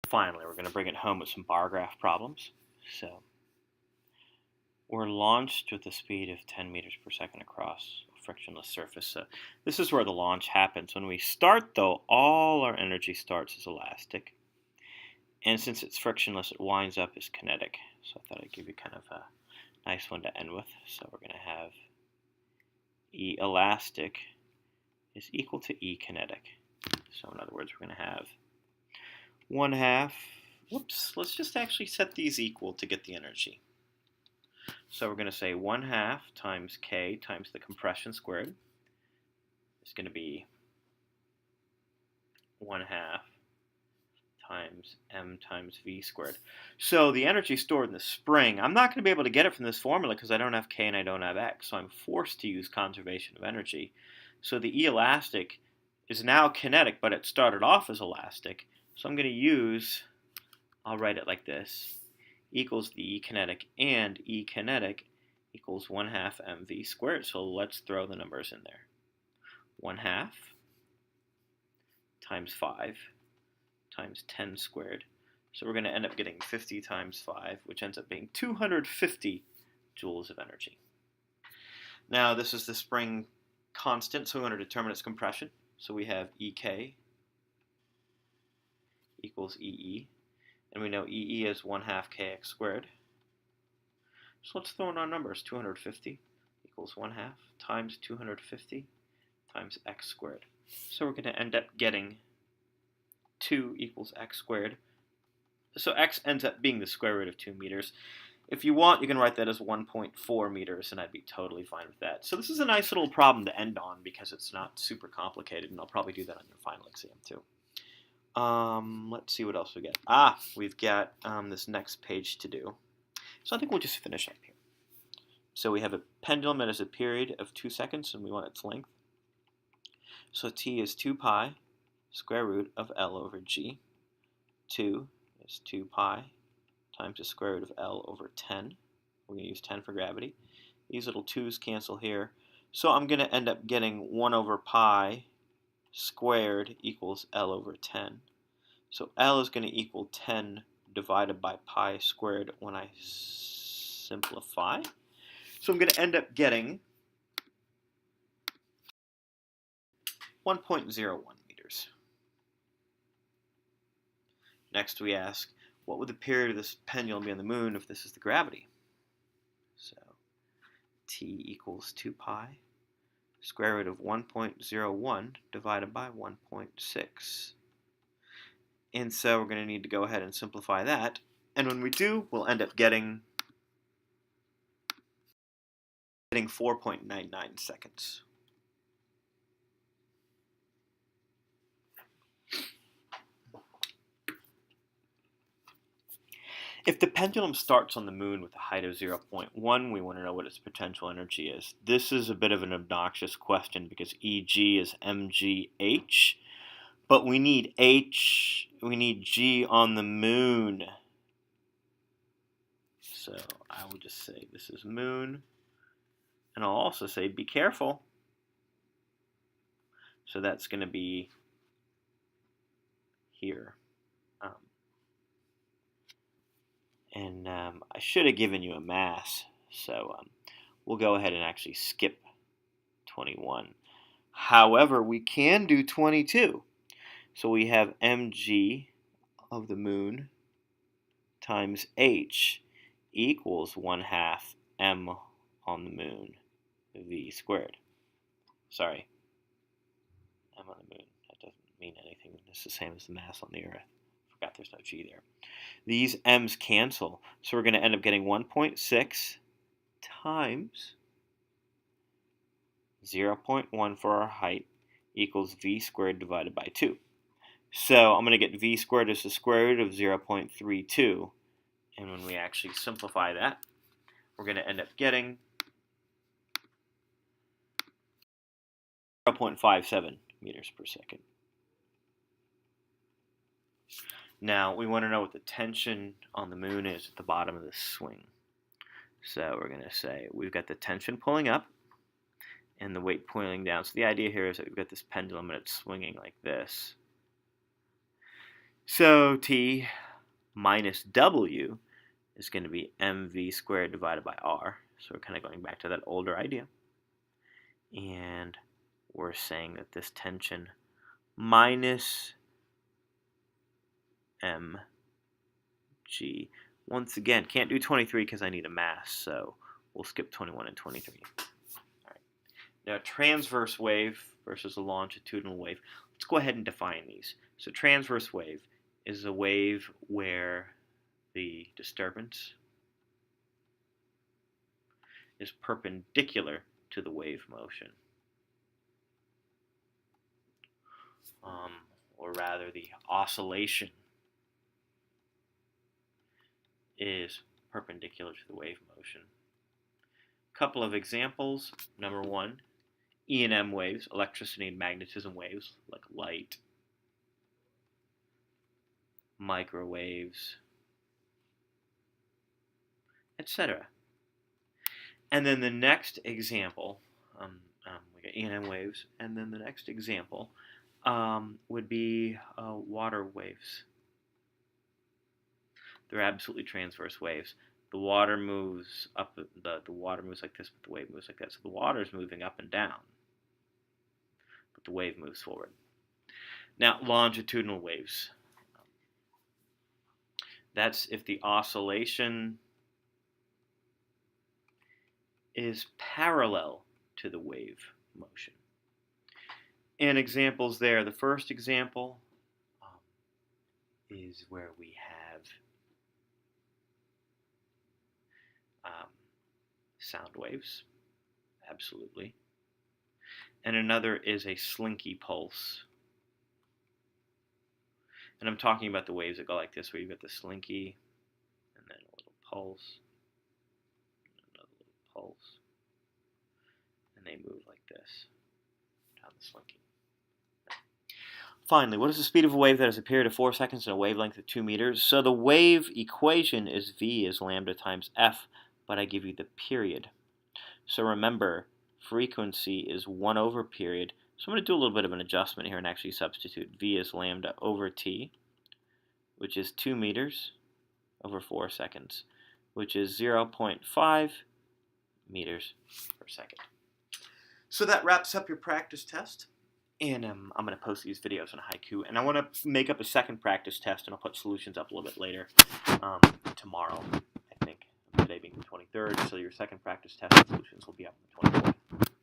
Finally, we're going to bring it home with some bar graph problems. So we're launched with a speed of 10 meters per second across a frictionless surface. So this is where the launch happens. When we start, though, all our energy starts as elastic. And since it's frictionless, it winds up as kinetic. So I thought I'd give you kind of a nice one to end with. So we're going to have E elastic is equal to E kinetic. So in other words, we're going to have 1/2. Whoops, let's just actually set these equal to get the energy. So we're going to say 1/2 times K times the compression squared is going to be 1/2 times M times V squared. So the energy stored in the spring, I'm not going to be able to get it from this formula because I don't have K and I don't have X. So I'm forced to use conservation of energy. So the E elastic is now kinetic, but it started off as elastic. So I'm going to use, I'll write it like this, equals the E kinetic, and E kinetic equals 1/2 mv squared. So let's throw the numbers in there. 1/2 times 5 times 10 squared. So we're going to end up getting 50 times 5, which ends up being 250 joules of energy. Now this is the spring constant, so we want to determine its compression. So we have EK equals EE, and we know EE is 1/2 kx squared. So let's throw in our numbers. 250 equals 1/2 times 250 times x squared. So we're going to end up getting 2 equals x squared. So x ends up being the square root of 2 meters. If you want, you can write that as 1.4 meters, and I'd be totally fine with that. So this is a nice little problem to end on because it's not super complicated, and I'll probably do that on your final exam too. Let's see what else we get. We've got this next page to do. So I think we'll just finish up here. So we have a pendulum that has a period of 2 seconds, and we want its length. So t is 2 pi square root of L over G. 2 is 2 pi times the square root of L over 10. We're going to use 10 for gravity. These little 2's cancel here. So I'm going to end up getting 1 over pi squared equals L over 10. So L is going to equal 10 divided by pi squared when I simplify. So I'm going to end up getting 1.01 meters. Next we ask, what would the period of this pendulum be on the moon if this is the gravity? So t equals 2 pi square root of 1.01 divided by 1.6. And so we're going to need to go ahead and simplify that. And when we do, we'll end up getting 4.99 seconds. If the pendulum starts on the moon with a height of 0.1, we want to know what its potential energy is. This is a bit of an obnoxious question because EG is mgh, but we need G on the moon. So I will just say this is moon, and I'll also say be careful. So that's going to be here. I should have given you a mass, so we'll go ahead and actually skip 21. However, we can do 22. So we have mg of the moon times h equals 1/2 m on the moon v squared. Sorry, m on the moon. That doesn't mean anything. It's the same as the mass on the Earth. Forgot there's no g there. These m's cancel, so we're going to end up getting 1.6 times 0.1 for our height equals v squared divided by 2. So I'm going to get v squared as the square root of 0.32, and when we actually simplify that, we're going to end up getting 0.57 meters per second. Now, we want to know what the tension on the moon is at the bottom of the swing. So we're going to say we've got the tension pulling up and the weight pulling down. So the idea here is that we've got this pendulum and it's swinging like this. So T minus W is going to be mv squared divided by r. So we're kind of going back to that older idea. And we're saying that this tension minus mg, once again, can't do 23 because I need a mass, so we'll skip 21 and 23. All right. Now, transverse wave versus a longitudinal wave. Let's go ahead and define these. So transverse wave is a wave where the disturbance is perpendicular to the wave motion. Or rather, the oscillation is perpendicular to the wave motion. Couple of examples. Number one, E&M waves, electricity and magnetism waves, like light, microwaves, etc. And then the next example, we got E&M waves, and then the next example would be water waves. They're absolutely transverse waves. The water moves up, the water moves like this, but the wave moves like that. So the water is moving up and down, but the wave moves forward. Now, longitudinal waves. That's if the oscillation is parallel to the wave motion. And examples there, the first example is where we have sound waves, absolutely. And another is a slinky pulse. And I'm talking about the waves that go like this, where you've got the slinky, and then a little pulse, and another little pulse, and they move like this down the slinky. Finally, what is the speed of a wave that has a period of 4 seconds and a wavelength of 2 meters? So the wave equation is v is lambda times f, but I give you the period. So remember, frequency is 1 over period. So I'm going to do a little bit of an adjustment here and actually substitute v is lambda over t, which is 2 meters over 4 seconds, which is 0.5 meters per second. So that wraps up your practice test. And I'm going to post these videos on Haiku. And I want to make up a second practice test, and I'll put solutions up a little bit later tomorrow, I think. Today being the 23rd, so your second practice test and solutions will be up on the 24th.